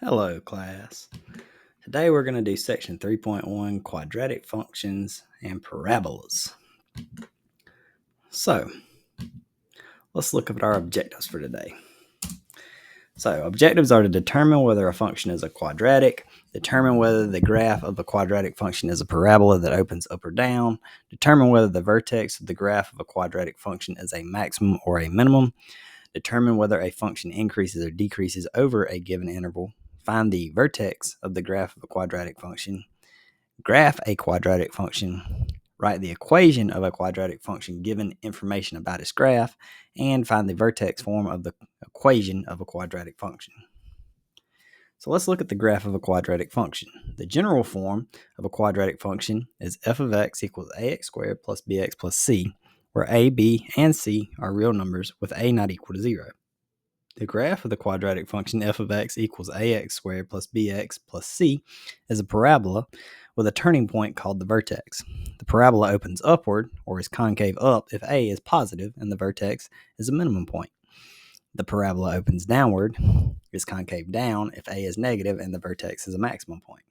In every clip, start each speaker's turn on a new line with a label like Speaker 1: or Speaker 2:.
Speaker 1: Hello, class. Today we're going to do section 3.1, quadratic functions and parabolas. So, let's look at our objectives for today. So, objectives are to determine whether a function is a quadratic, determine whether the graph of a quadratic function is a parabola that opens up or down, determine whether the vertex of the graph of a quadratic function is a maximum or a minimum, determine whether a function increases or decreases over a given interval, find the vertex of the graph of a quadratic function, graph a quadratic function, write the equation of a quadratic function given information about its graph, and find the vertex form of the equation of a quadratic function. So let's look at the graph of a quadratic function. The general form of a quadratic function is f of x equals ax squared plus bx plus c, where a, b, and c are real numbers with a not equal to 0. The graph of the quadratic function f of x equals ax squared plus bx plus c is a parabola with a turning point called the vertex. The parabola opens upward, or is concave up, if a is positive and the vertex is a minimum point. The parabola opens downward, is concave down, if a is negative and the vertex is a maximum point.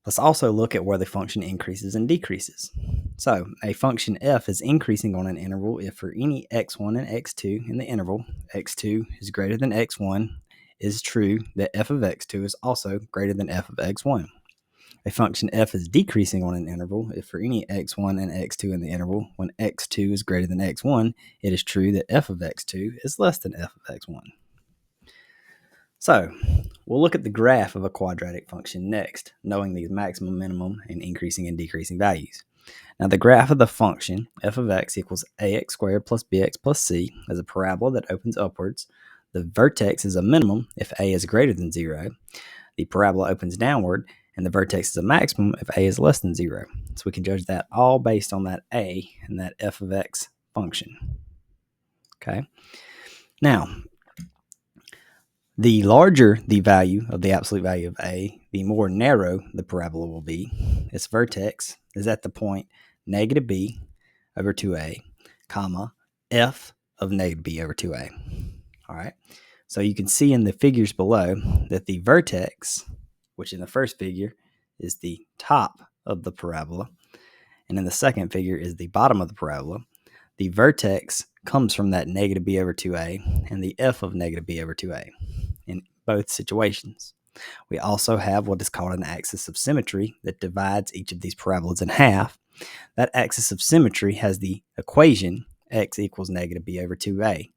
Speaker 1: Let's also look at where the function increases and decreases. So, a function f is increasing on an interval if for any x1 and x2 in the interval, x2 is greater than x1, is true that f of x2 is also greater than f of x1. A function f is decreasing on an interval if for any x1 and x2 in the interval, when x2 is greater than x1, it is true that f of x2 is less than f of x1. So, we'll look at the graph of a quadratic function next, knowing these maximum, minimum, and increasing and decreasing values. Now, the graph of the function f of x equals ax squared plus bx plus c is a parabola that opens upwards. The vertex is a minimum if a is greater than 0. The parabola opens downward, and the vertex is a maximum if a is less than 0. So we can judge that all based on that a and that f of x function. Okay. Now, the larger the value of the absolute value of a, the more narrow the parabola will be. Its vertex is at the point negative b over 2a, comma, f of negative b over 2a. All right. So you can see in the figures below that the vertex, which in the first figure is the top of the parabola, and in the second figure is the bottom of the parabola, the vertex comes from that negative b over 2a and the f of negative b over 2a in both situations. We also have what is called an axis of symmetry that divides each of these parabolas in half. That axis of symmetry has the equation x equals negative b over 2a.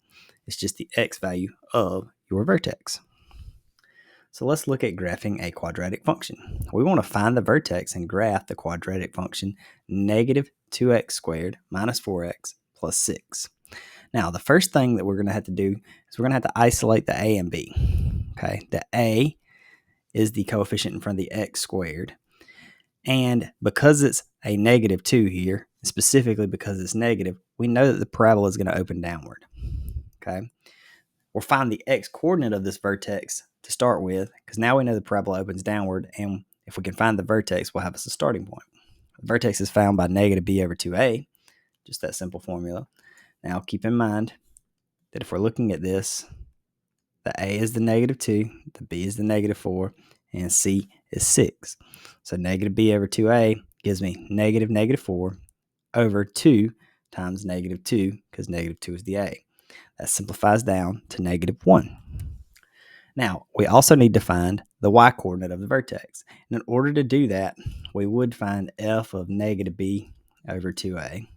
Speaker 1: It's just the x value of your vertex. So let's look at graphing a quadratic function. We want to find the vertex and graph the quadratic function negative 2x squared minus 4x plus 6. Now, the first thing that we're going to have to do is we're going to have to isolate the a and b. Okay, the a is the coefficient in front of the x squared. And because it's a negative 2 here, specifically because it's negative, we know that the parabola is going to open downward. Okay, we'll find the x-coordinate of this vertex to start with, because now we know the parabola opens downward, and if we can find the vertex, we'll have us a starting point. The vertex is found by negative b over 2a, just that simple formula. Now, keep in mind that if we're looking at this, the a is the negative 2, the b is the negative 4, and c is 6. So negative b over 2a gives me negative negative 4 over 2 times negative 2, because negative 2 is the a. That simplifies down to negative 1. Now, we also need to find the y-coordinate of the vertex. And in order to do that, we would find f of negative b over 2a.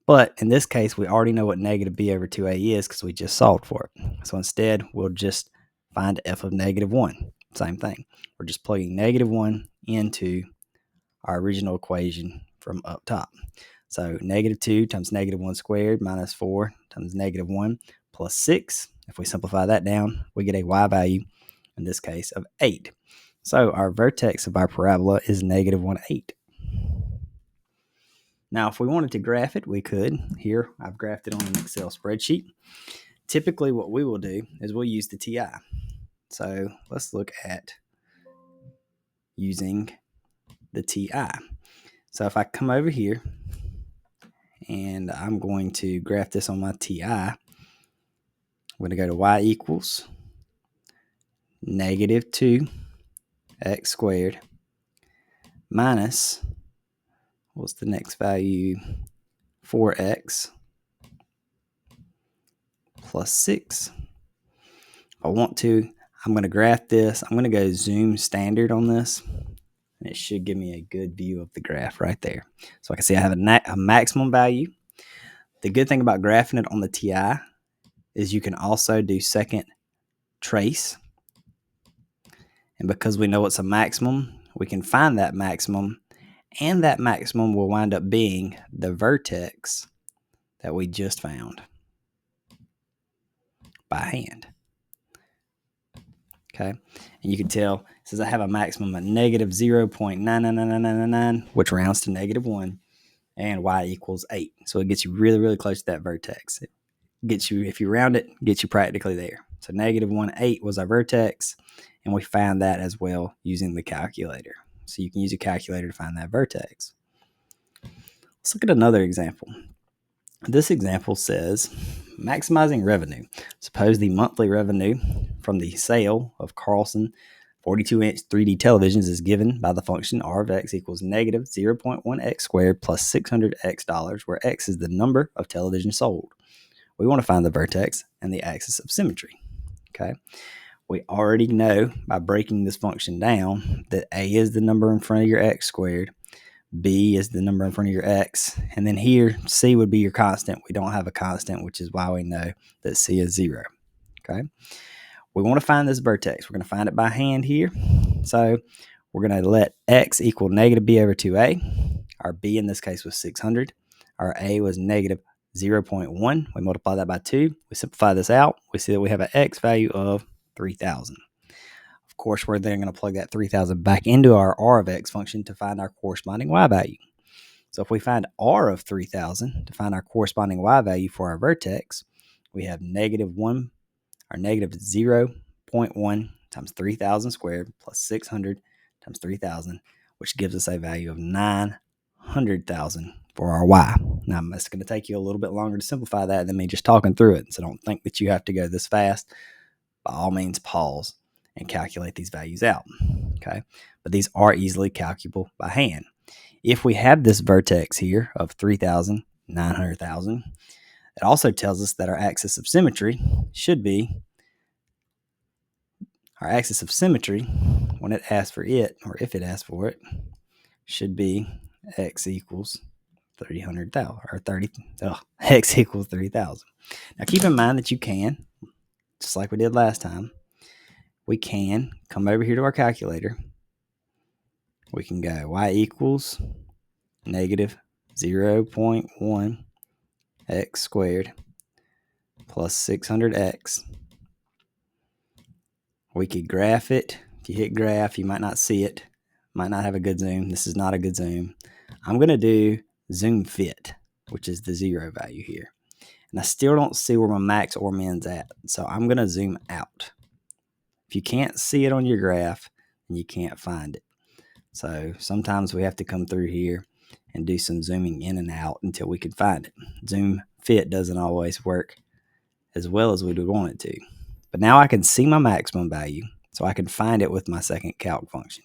Speaker 1: But in this case, we already know what negative b over 2a is because we just solved for it. So instead, we'll just find f of negative 1. Same thing. We're just plugging negative 1 into our original equation from up top. So negative 2 times negative 1 squared minus 4 times negative 1 plus 6. If we simplify that down, we get a y value, in this case, of 8. So our vertex of our parabola is negative 1, 8. Now, if we wanted to graph it, we could. Here, I've graphed it on an Excel spreadsheet. Typically, what we will do is we'll use the TI. So let's look at using the TI. So if I come over here and I'm going to graph this on my TI, I'm going to go to y equals negative 2x squared minus, what's the next value? 4x plus 6. If I want to, I'm going to graph this. I'm going to go zoom standard on this, and it should give me a good view of the graph right there. So I can see I have a maximum value. The good thing about graphing it on the TI is you can also do second trace. And because we know it's a maximum, we can find that maximum, and that maximum will wind up being the vertex that we just found by hand. Okay, and you can tell it says I have a maximum of negative 0.99999, which rounds to negative 1, and y equals 8. So it gets you really, really close to that vertex. It gets you, if you round it, gets you practically there. So negative 1.8 was our vertex, and we found that as well using the calculator. So you can use a calculator to find that vertex. Let's look at another example. This example says maximizing revenue. Suppose the monthly revenue from the sale of Carlson 42-inch 3D televisions is given by the function r of x equals negative 0.1x squared plus $600x, where x is the number of televisions sold. We want to find the vertex and the axis of symmetry. Okay, we already know by breaking this function down that a is the number in front of your x squared, b is the number in front of your x, and then here c would be your constant. We don't have a constant, which is why we know that c is 0. Okay, we want to find this vertex. We're going to find it by hand here. So we're going to let x equal negative b over 2a. Our b in this case was 600. Our a was negative 0.1. We multiply that by 2. We simplify this out. We see that we have an x value of 3,000. Of course, we're then going to plug that 3,000 back into our r of x function to find our corresponding y value. So if we find r of 3,000 to find our corresponding y value for our vertex, we have negative 1 or negative 0.1 times 3,000 squared plus 600 times 3,000, which gives us a value of 900,000 for our y. Now, it's going to take you a little bit longer to simplify that than me just talking through it. So don't think that you have to go this fast. By all means, pause and calculate these values out. Okay, but these are easily calculable by hand. If we have this vertex here of 3,000, 900,000, it also tells us that our axis of symmetry should be, when it asks for it, or if it asks for it, should be x equals 300,000 or 30. X equals 3,000. Now keep in mind that you can, just like we did last time, we can come over here to our calculator. We can go y equals negative 0.1 x squared plus 600x. We could graph it. If you hit graph, you might not see it. Might not have a good zoom. This is not a good zoom. I'm going to do zoom fit, which is the 0 value here. And I still don't see where my max or min's at. So I'm going to zoom out. If you can't see it on your graph, then you can't find it. So sometimes we have to come through here and do some zooming in and out until we can find it. Zoom fit doesn't always work as well as we would want it to. But now I can see my maximum value, so I can find it with my second calc function.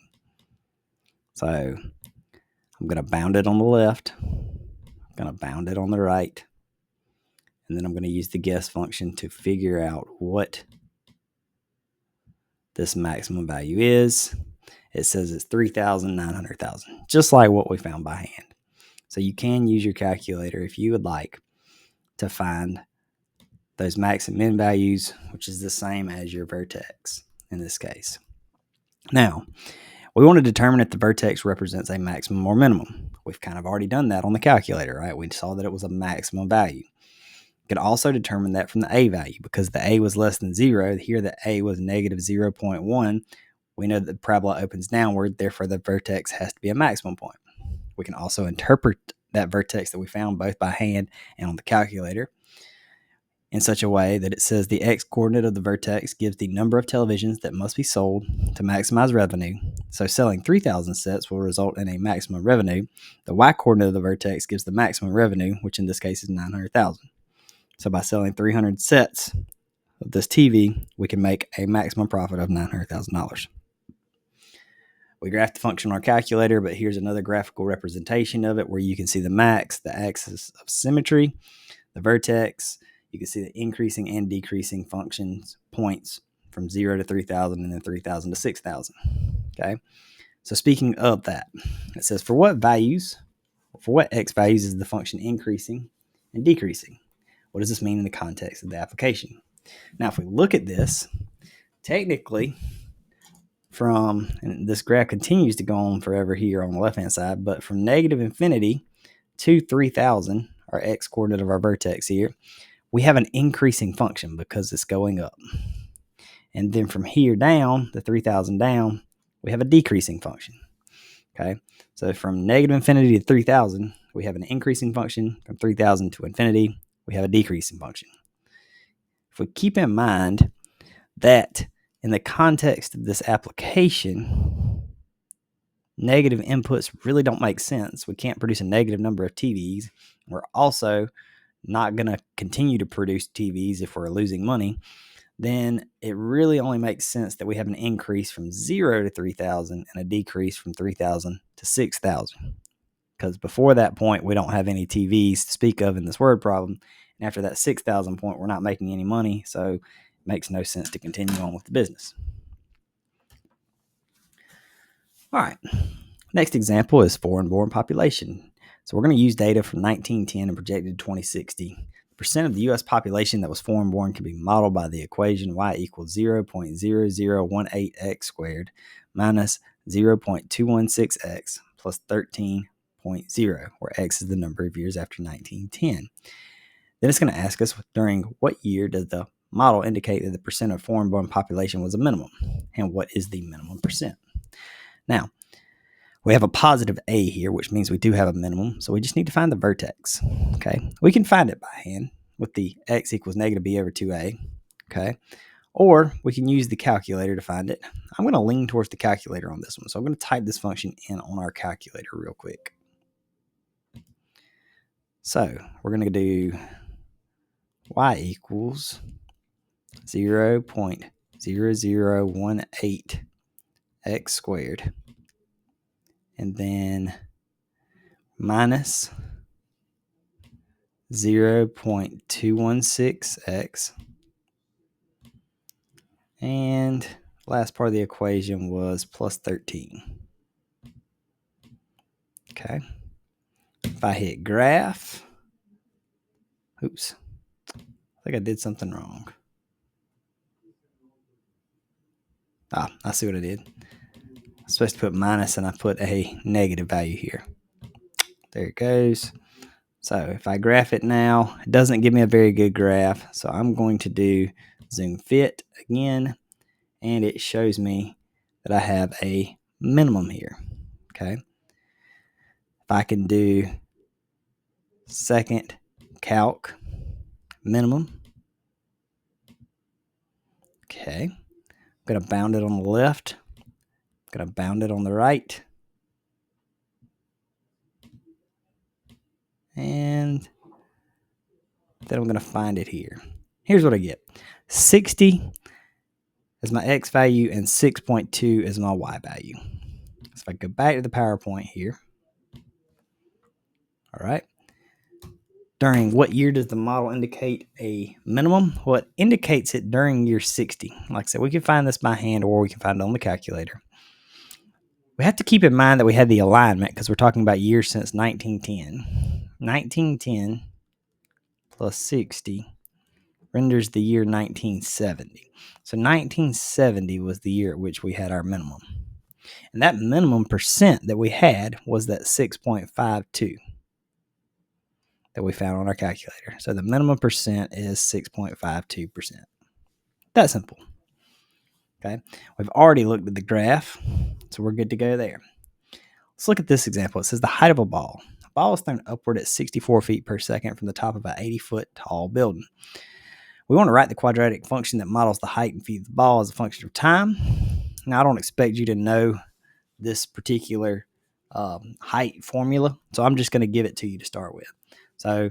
Speaker 1: So I'm going to bound it on the left. I'm going to bound it on the right. And then I'm going to use the guess function to figure out what this maximum value is. It says it's 3,000, 900,000, just like what we found by hand. So you can use your calculator if you would like to find those max and min values, which is the same as your vertex in this case. Now, we want to determine if the vertex represents a maximum or minimum. We've kind of already done that on the calculator, right? We saw that it was a maximum value. You can also determine that from the a value. Because the a was less than 0, here the a was negative 0.1. We know that the parabola opens downward, therefore the vertex has to be a maximum point. We can also interpret that vertex that we found both by hand and on the calculator in such a way that it says the x-coordinate of the vertex gives the number of televisions that must be sold to maximize revenue. So selling 3,000 sets will result in a maximum revenue. The y-coordinate of the vertex gives the maximum revenue, which in this case is 900,000. So by selling 300 sets of this TV, we can make a maximum profit of $900,000. We graph the function on our calculator, but here's another graphical representation of it where you can see the max, the axis of symmetry, the vertex. You can see the increasing and decreasing functions points from 0 to 3,000 and then 3,000 to 6,000. Okay. So speaking of that, it says for what x values is the function increasing and decreasing? What does this mean in the context of the application? Now, if we look at this, technically, and this graph continues to go on forever here on the left-hand side, but from negative infinity to 3,000, our x coordinate of our vertex here, we have an increasing function because it's going up. And then from here down, the 3,000 down, we have a decreasing function. Okay, so from negative infinity to 3,000, we have an increasing function. From 3,000 to infinity, we have a decreasing function. If we keep in mind that in the context of this application, negative inputs really don't make sense. We can't produce a negative number of TVs. We're also not going to continue to produce TVs if we're losing money. Then it really only makes sense that we have an increase from 0 to 3,000 and a decrease from 3,000 to 6,000. Because before that point, we don't have any TVs to speak of in this word problem. And after that 6,000 point, we're not making any money. So it makes no sense to continue on with the business. All right. Next example is foreign-born population. So we're going to use data from 1910 and projected to 2060. The percent of the U.S. population that was foreign-born can be modeled by the equation y equals 0.0018x squared minus 0.216x plus 13.0, where x is the number of years after 1910. Then it's going to ask us during what year does the model indicate that the percent of foreign-born population was a minimum, and what is the minimum percent? Now, we have a positive a here, which means we do have a minimum, so we just need to find the vertex. Okay, we can find it by hand with the x equals negative b over 2a. Okay, or we can use the calculator to find it. I'm going to lean towards the calculator on this one, so I'm going to type this function in on our calculator real quick. So we're going to do y equals 0.0018 x squared, and then minus 0.216x, and last part of the equation was plus 13. Okay, if I hit graph, oops, I think I did something wrong. I see what I did. I'm supposed to put minus and I put a negative value here. There it goes. So if I graph it now, it doesn't give me a very good graph. So I'm going to do zoom fit again, and it shows me that I have a minimum here. Okay. If I can do second calc minimum. Okay. I'm going to bound it on the left. I'm going to bound it on the right. And then I'm going to find it here. Here's what I get. 60 is my x value and 6.2 is my y value. So if I go back to the PowerPoint here. All right. During what year does the model indicate a minimum? Well, it indicates it during year 60. Like I said, we can find this by hand or we can find it on the calculator. We have to keep in mind that we had the alignment because we're talking about years since 1910. 1910 plus 60 renders the year 1970. So 1970 was the year at which we had our minimum. And that minimum percent that we had was that 6.52 that we found on our calculator. So the minimum percent is 6.52%. That's simple. Okay, we've already looked at the graph, so we're good to go there. Let's look at this example. It says the height of a ball. A ball is thrown upward at 64 feet per second from the top of an 80-foot tall building. We want to write the quadratic function that models the height and feet of the ball as a function of time. Now, I don't expect you to know this particular height formula, so I'm just going to give it to you to start with. So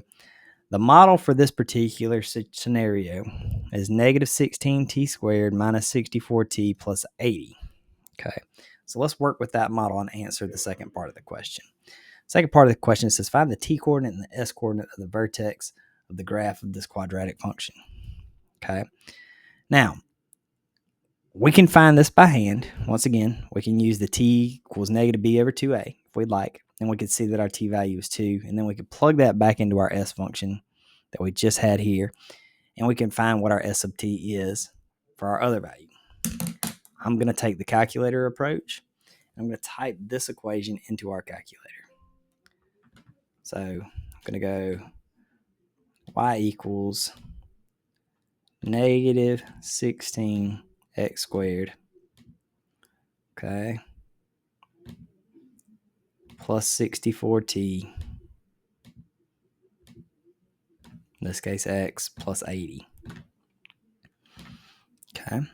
Speaker 1: The model for this particular scenario is negative 16t squared minus 64t plus 80. Okay, so let's work with that model and answer the second part of the question. Second part of the question says find the t-coordinate and the s-coordinate of the vertex of the graph of this quadratic function. Okay, now we can find this by hand. Once again, we can use the t equals negative b over 2a if we'd like, and we can see that our t value is 2, and then we can plug that back into our s function that we just had here, and we can find what our s sub t is for our other value. I'm going to take the calculator approach. I'm going to type this equation into our calculator. So I'm going to go y equals negative 16x squared, okay, plus 64t, in this case x, plus 80. Okay, I'm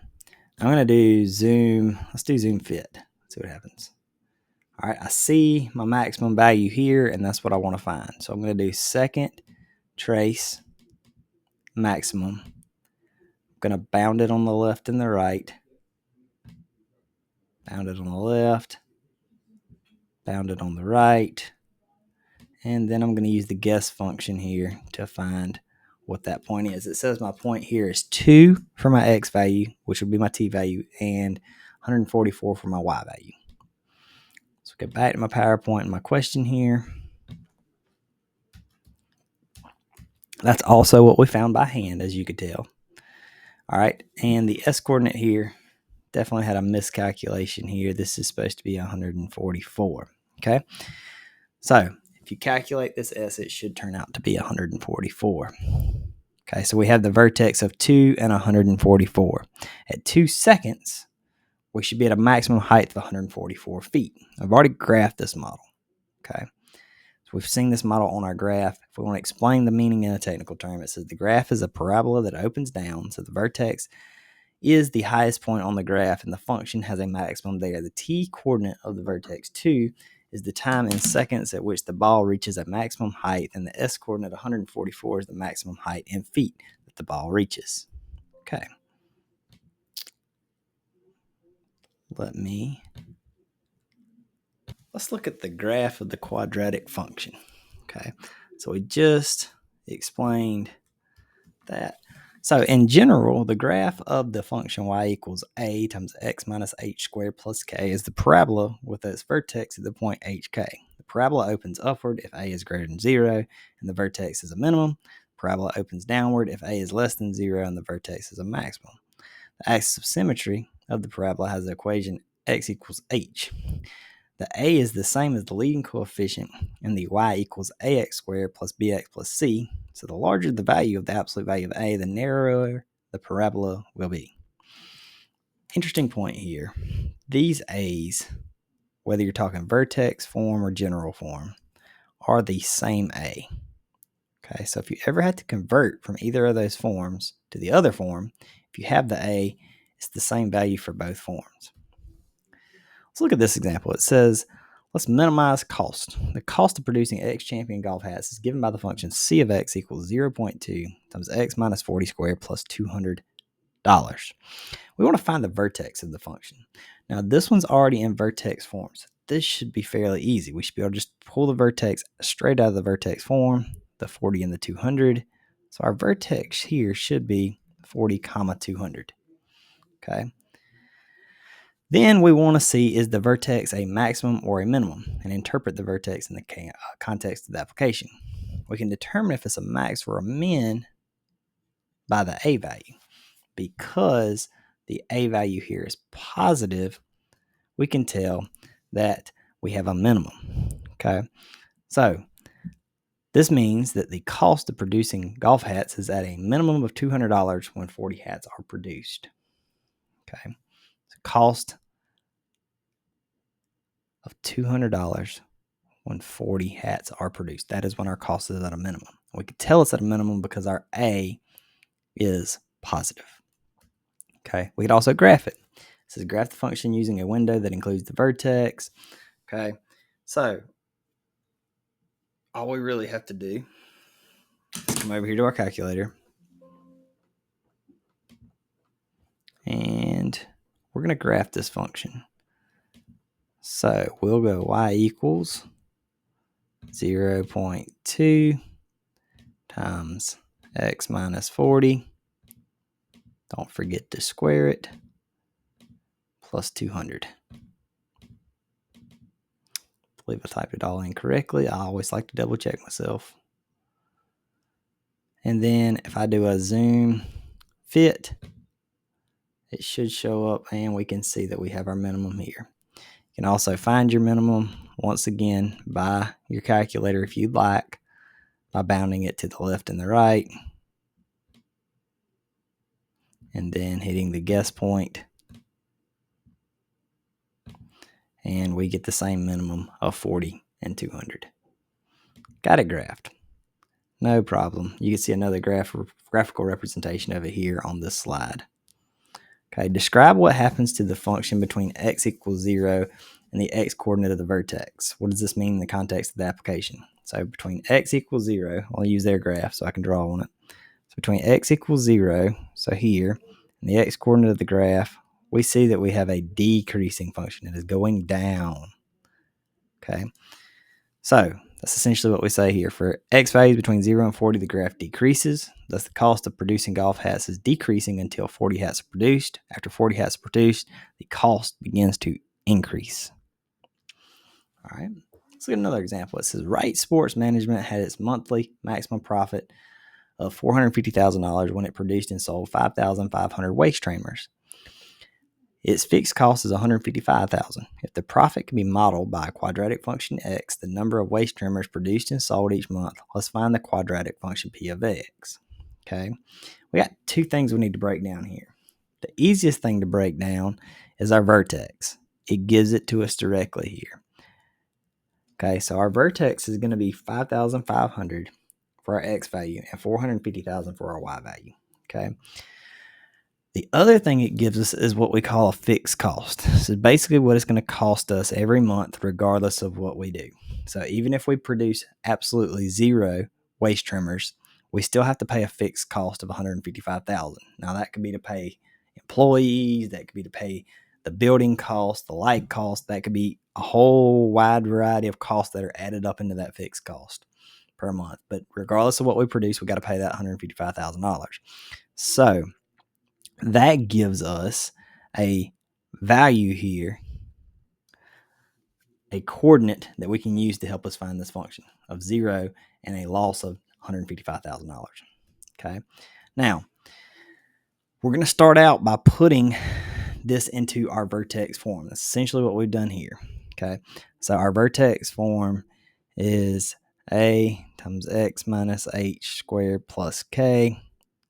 Speaker 1: going to do zoom. Let's do zoom fit. See what happens. All right, I see my maximum value here, and that's what I want to find. So I'm going to do second trace maximum. I'm going to bound it on the left and the right. Bound it on the left. Bound it on the right. And then I'm going to use the guess function here to find what that point is. It says my point here is 2 for my x value, which would be my t value, and 144 for my y value. So get back to my PowerPoint and my question here. That's also what we found by hand, as you could tell. All right, and the s-coordinate here definitely had a miscalculation here. This is supposed to be 144, okay? So if you calculate this s, it should turn out to be 144. Okay, so we have the vertex of 2 and 144. At 2 seconds, we should be at a maximum height of 144 feet. I've already graphed this model. Okay, so we've seen this model on our graph. If we want to explain the meaning in a technical term, it says the graph is a parabola that opens down. So the vertex is the highest point on the graph, and the function has a maximum there. The t-coordinate of the vertex 2 is the time in seconds at which the ball reaches a maximum height, and the s-coordinate 144 is the maximum height in feet that the ball reaches. Okay. Let's look at the graph of the quadratic function. Okay, so we just explained that. So in general, the graph of the function y equals a times x minus h squared plus k is the parabola with its vertex at the point hk. The parabola opens upward if a is greater than 0 and the vertex is a minimum. The parabola opens downward if a is less than 0 and the vertex is a maximum. The axis of symmetry of the parabola has the equation x equals h. The a is the same as the leading coefficient, and the y equals ax squared plus bx plus c. So the larger the value of the absolute value of a, the narrower the parabola will be. Interesting point here. These a's, whether you're talking vertex form or general form, are the same a. Okay, so if you ever had to convert from either of those forms to the other form, if you have the a, it's the same value for both forms. Let's look at this example. It says, let's minimize cost. The cost of producing X champion golf hats is given by the function c of x equals 0.2 times x minus 40 squared plus $200. We want to find the vertex of the function. Now, this one's already in vertex form, so this should be fairly easy. We should be able to just pull the vertex straight out of the vertex form, the 40 and the 200. So our vertex here should be 40, 200. Okay. Then we want to see, is the vertex a maximum or a minimum, and interpret the vertex in the context of the application. We can determine if it's a max or a min by the a value. Because the a value here is positive, we can tell that we have a minimum. Okay, so this means that the cost of producing golf hats is at a minimum of $200 when 40 hats are produced. Okay, so cost of $200 when 40 hats are produced. That is when our cost is at a minimum. We can tell it's at a minimum because our A is positive. Okay, we could also graph it. It says graph the function using a window that includes the vertex. Okay, so all we really have to do Let's come over here to our calculator. And we're going to graph this function. So we'll go y equals 0.2 times x minus 40. Don't forget to square it, plus 200. I believe I typed it all in correctly. I always like to double check myself. And then if I do a zoom fit, it should show up and we can see that we have our minimum here. You can also find your minimum once again by your calculator if you'd like, by bounding it to the left and the right, and then hitting the guess point, and we get the same minimum of 40 and 200. Got it graphed. No problem. You can see another graphical representation of it here on this slide. Okay, describe what happens to the function between x equals 0 and the x coordinate of the vertex. What does this mean in the context of the application? So between x equals 0, I'll use their graph so I can draw on it. So between x equals 0, so here, and the x coordinate of the graph, we see that we have a decreasing function. It is going down. Okay, so that's essentially what we say here. For x values between 0 and 40, the graph decreases. Thus, the cost of producing golf hats is decreasing until 40 hats are produced. After 40 hats are produced, the cost begins to increase. All right, let's look at another example. It says, Wright Sports Management had its monthly maximum profit of $450,000 when it produced and sold 5,500 waist trimmers. Its fixed cost is $155,000. If the profit can be modeled by a quadratic function x, the number of waist trimmers produced and sold each month, let's find the quadratic function p of x. Okay, we got two things we need to break down here. The easiest thing to break down is our vertex. It gives it to us directly here. Okay, so our vertex is going to be 5,500 for our x value and 450,000 for our y value. Okay. The other thing it gives us is what we call a fixed cost. So basically what it's going to cost us every month regardless of what we do. So even if we produce absolutely 0 waist trimmers, we still have to pay a fixed cost of $155,000. Now that could be to pay employees, that could be to pay the building cost, the light cost, that could be a whole wide variety of costs that are added up into that fixed cost per month. But regardless of what we produce, we got to pay that $155,000. So that gives us a value here, a coordinate that we can use to help us find this function of 0 and a loss of $155,000. Okay. Now, we're going to start out by putting this into our vertex form. That's essentially what we've done here. Okay. So our vertex form is a times x minus h squared plus k.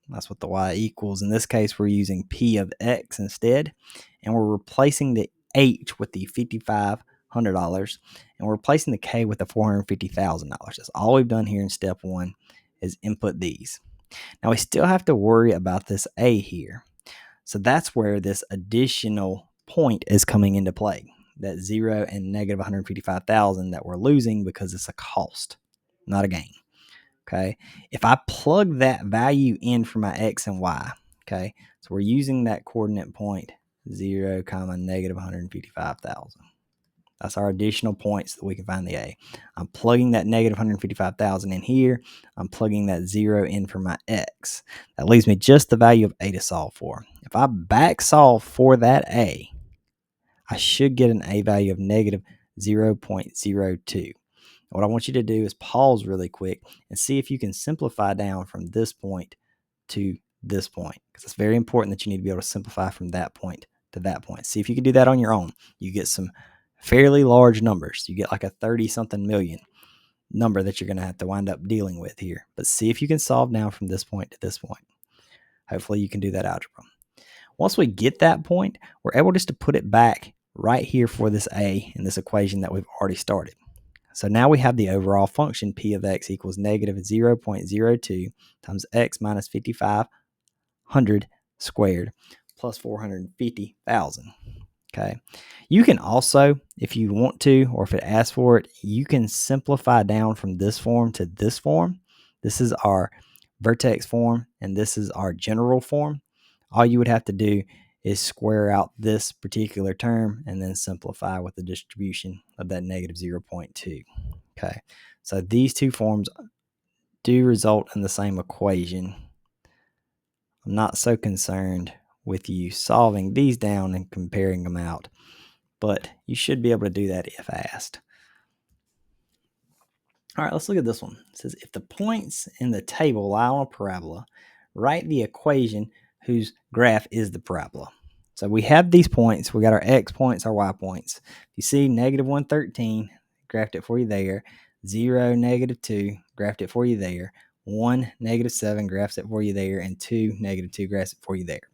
Speaker 1: That's what the y equals. In this case, we're using p of x instead, and we're replacing the h with the $5,500, and we're replacing the k with the $450,000. That's all we've done here in step one is input these. Now, we still have to worry about this a here. So that's where this additional point is coming into play, that 0 and negative 155,000 that we're losing because it's a cost, not a gain. Okay, if I plug that value in for my x and y, okay, so we're using that coordinate point 0, negative 155,000. That's our additional points that we can find the a. I'm plugging that negative 155,000 in here. I'm plugging that 0 in for my x. That leaves me just the value of a to solve for. If I back solve for that a, I should get an a value of negative 0.02. What I want you to do is pause really quick and see if you can simplify down from this point to this point, because it's very important that you need to be able to simplify from that point to that point. See if you can do that on your own. You get some fairly large numbers. You get like a 30-something million number that you're going to have to wind up dealing with here. But see if you can solve now from this point to this point. Hopefully you can do that algebra. Once we get that point, we're able just to put it back right here for this a in this equation that we've already started. So now we have the overall function p of x equals negative 0.02 times x minus 5,500 squared plus 450,000. Okay. You can also, if you want to, or if it asks for it, you can simplify down from this form to this form. This is our vertex form, and this is our general form. All you would have to do is square out this particular term and then simplify with the distribution of that negative 0.2. Okay, so these two forms do result in the same equation. I'm not so concerned with you solving these down and comparing them out, but you should be able to do that if asked. All right, let's look at this one. It says, if the points in the table lie on a parabola, write the equation whose graph is the parabola. So we have these points. We got our x points, our y points. If you see negative 113, graphed it for you there. 0, negative 2, graphed it for you there. 1, negative 7, graphs it for you there. And 2, negative 2, graphs it for you there.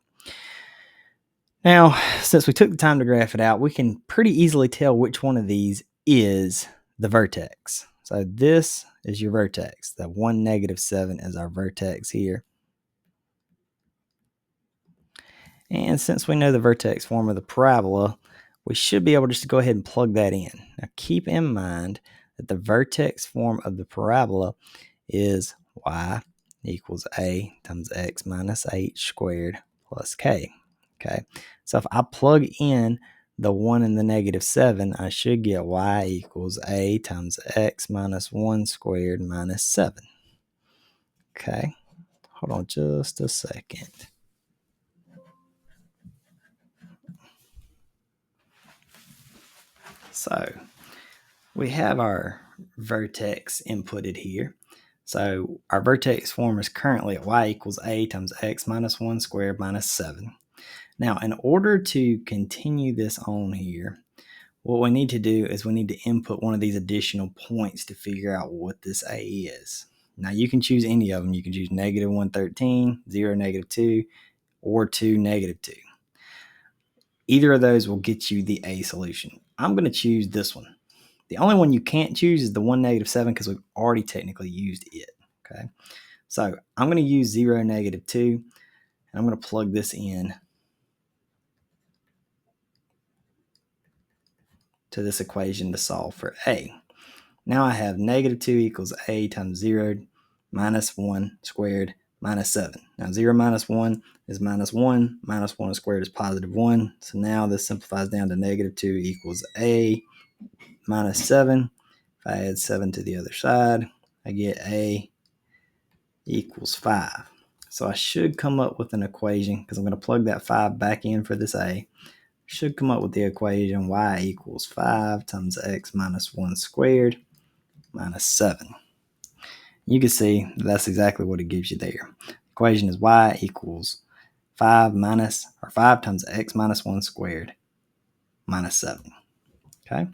Speaker 1: Now, since we took the time to graph it out, we can pretty easily tell which one of these is the vertex. So this is your vertex. The 1, negative 7 is our vertex here. And since we know the vertex form of the parabola, we should be able just to go ahead and plug that in. Now keep in mind that the vertex form of the parabola is y equals a times x minus h squared plus k. Okay, so if I plug in the 1 and the negative 7, I should get y equals a times x minus 1 squared minus 7. Okay, hold on just a second. So we have our vertex inputted here. So our vertex form is currently at y equals a times x minus 1 squared minus 7. Now, in order to continue this on here, what we need to do is we need to input one of these additional points to figure out what this a is. Now, you can choose any of them. You can choose negative 113, 0, negative 2, or 2, negative 2. Either of those will get you the a solution. I'm going to choose this one. The only one you can't choose is the 1, negative 7 because we've already technically used it. Okay, so I'm going to use 0, negative 2, and I'm going to plug this in to this equation to solve for a. Now I have negative 2 equals a times 0 minus 1 squared minus 7. Now 0 minus 1 is minus 1. Minus 1 squared is positive 1. So now this simplifies down to negative 2 equals a minus 7. If I add 7 to the other side, I get a equals 5. So I should come up with an equation, because I'm going to plug that 5 back in for this a. Should come up with the equation y equals 5 times x minus 1 squared minus 7. You can see that's exactly what it gives you there. The equation is y equals 5 times x minus 1 squared minus 7. Okay.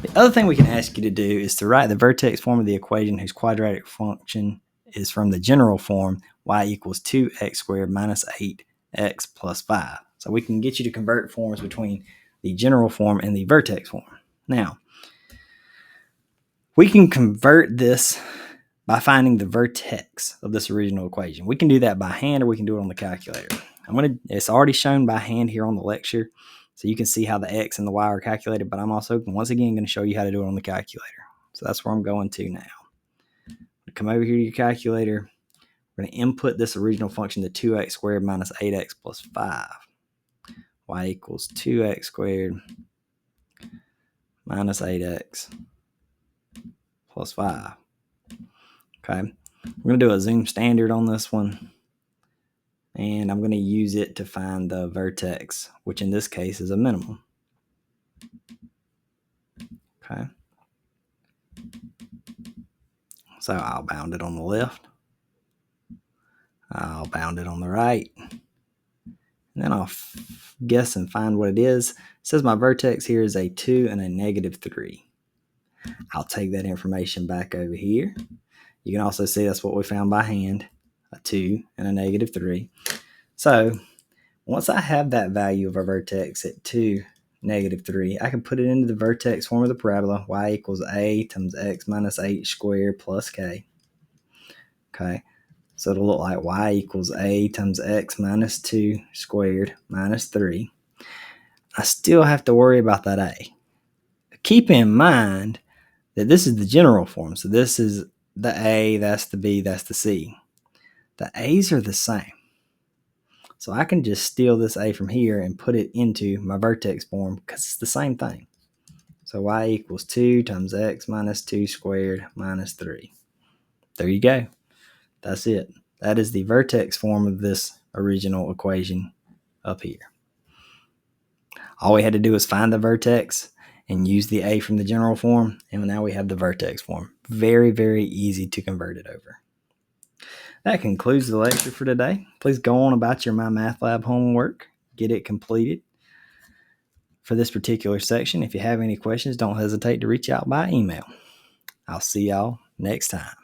Speaker 1: The other thing we can ask you to do is to write the vertex form of the equation whose quadratic function is from the general form y equals 2x squared minus 8x plus 5. So we can get you to convert forms between the general form and the vertex form. Now, we can convert this by finding the vertex of this original equation. We can do that by hand or we can do it on the calculator. It's already shown by hand here on the lecture, so you can see how the x and the y are calculated, but I'm also, once again, going to show you how to do it on the calculator. So that's where I'm going to now. Come over here to your calculator. We're going to input this original function to 2x squared minus 8x plus 5. Y equals 2x squared minus 8x plus 5. Okay, I'm going to do a zoom standard on this one, and I'm going to use it to find the vertex, which in this case is a minimum. Okay, so I'll bound it on the left, I'll bound it on the right, and then I'll guess and find what it is. It says my vertex here is a 2 and a negative 3. I'll take that information back over here. You can also see that's what we found by hand, a 2 and a negative 3. So once I have that value of our vertex at 2, negative 3, I can put it into the vertex form of the parabola, y equals a times x minus 8 squared plus k. Okay, so it'll look like y equals a times x minus 2 squared minus 3. I still have to worry about that a. Keep in mind that this is the general form, so this is the A, that's the B, that's the C. The A's are the same. So I can just steal this A from here and put it into my vertex form because it's the same thing. So y equals 2 times x minus 2 squared minus 3. There you go. That's it. That is the vertex form of this original equation up here. All we had to do was find the vertex and use the A from the general form, and now we have the vertex form. Very, very easy to convert it over. That concludes the lecture for today. Please go on about your My Math Lab homework. Get it completed for this particular section. If you have any questions, don't hesitate to reach out by email. I'll see y'all next time.